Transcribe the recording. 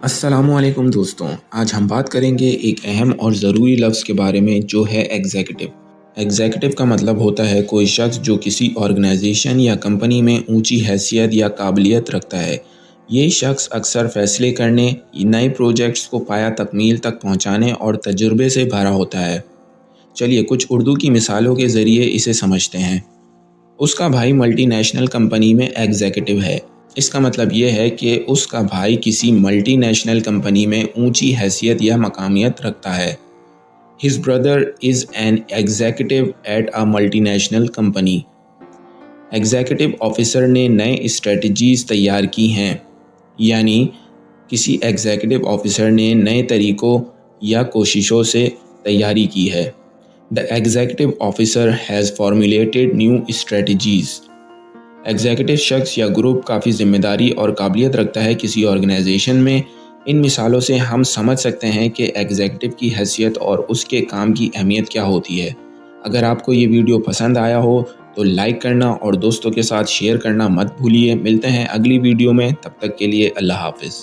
अस्सलामु अलैकुम दोस्तों, आज हम बात करेंगे एक अहम और ज़रूरी लफ्ज़ के बारे में जो है एग्ज़ेक्युटिव। एग्ज़ेक्युटिव का मतलब होता है कोई शख्स जो किसी ऑर्गेनाइजेशन या कंपनी में ऊंची हैसियत या काबिलियत रखता है। ये शख्स अक्सर फ़ैसले करने, नए प्रोजेक्ट्स को पाया तकमील तक पहुंचाने और तजुर्बे से भरा होता है। चलिए कुछ उर्दू की मिसालों के ज़रिए इसे समझते हैं। उसका भाई मल्टीनेशनल कंपनी में एग्जीक्यूटिव है। इसका मतलब ये है कि उसका भाई किसी मल्टीनेशनल कंपनी में ऊंची हैसियत या मकामियत रखता है। His brother is an executive at a multinational company. Executive officer ने नए स्ट्रेटजीज़ तैयार की हैं, यानी किसी एग्जीक्यूटिव ऑफिसर ने नए तरीक़ों या कोशिशों से तैयारी की है। The executive officer has formulated new strategies. Executive शख्स या ग्रुप काफ़ी ज़िम्मेदारी और काबिलियत रखता है किसी ऑर्गेनाइजेशन में। इन मिसालों से हम समझ सकते हैं कि एग्जीक्यूटिव की हैसियत और उसके काम की अहमियत क्या होती है। अगर आपको ये वीडियो पसंद आया हो तो लाइक करना और दोस्तों के साथ शेयर करना मत भूलिए। मिलते हैं अगली वीडियो में, तब तक के लिए अल्लाह हाफ़िज़।